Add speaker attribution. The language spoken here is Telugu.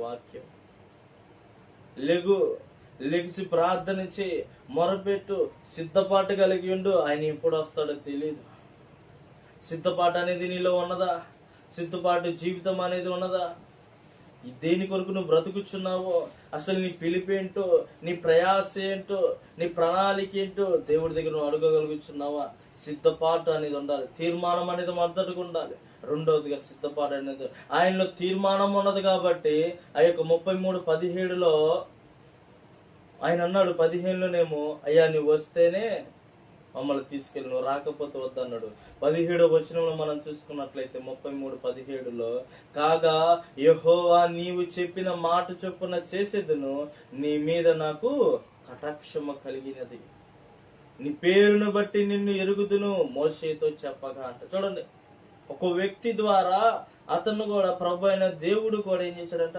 Speaker 1: వాక్యం. లెగిసి ప్రార్థన చేయి, మొరపెట్టు, సిద్ధపాటు కలిగి ఉండు. ఆయన ఎప్పుడు వస్తాడో తెలియదు. సిద్ధపాటు అనేది నీలో ఉన్నదా? సిద్ధపాటు జీవితం అనేది ఉన్నదా? దేని కొరకు నువ్వు బ్రతుకుచున్నావో, అసలు నీ పిలిపేంటో, నీ ప్రయాస ఏంటో, నీ ప్రణాళిక ఏంటో దేవుడి దగ్గర నువ్వు అడగగలుగుతున్నావా? సిద్ధపాటు అనేది ఉండాలి. తీర్మానం అనేది మొదటగా ఉండాలి. రెండవదిగా సిద్ధపాటు అనేది, ఆయనలో తీర్మానం ఉన్నది కాబట్టి ఆ యొక్క 33:17లో ఆయన అన్నాడు, 15లోనేమో అయ్యా నువ్వు వస్తేనే మమ్మల్ని తీసుకెళ్ళి, నువ్వు రాకపోతే వద్దన్నాడు. 17వ వచనంలో మనం చూసుకున్నట్లయితే 33:17లో, కాగా యెహోవా నీవు చెప్పిన మాట చొప్పున చేసేదను, నీ మీద నాకు కటాక్షము కలిగినది, నీ పేరును బట్టి నిన్ను ఎరుగుదును మోషేతో చెప్పగా అంట. చూడండి, ఒక వ్యక్తి ద్వారా అతను కూడా, ప్రభు అయిన దేవుడు కూడా ఏం చేశాడంట,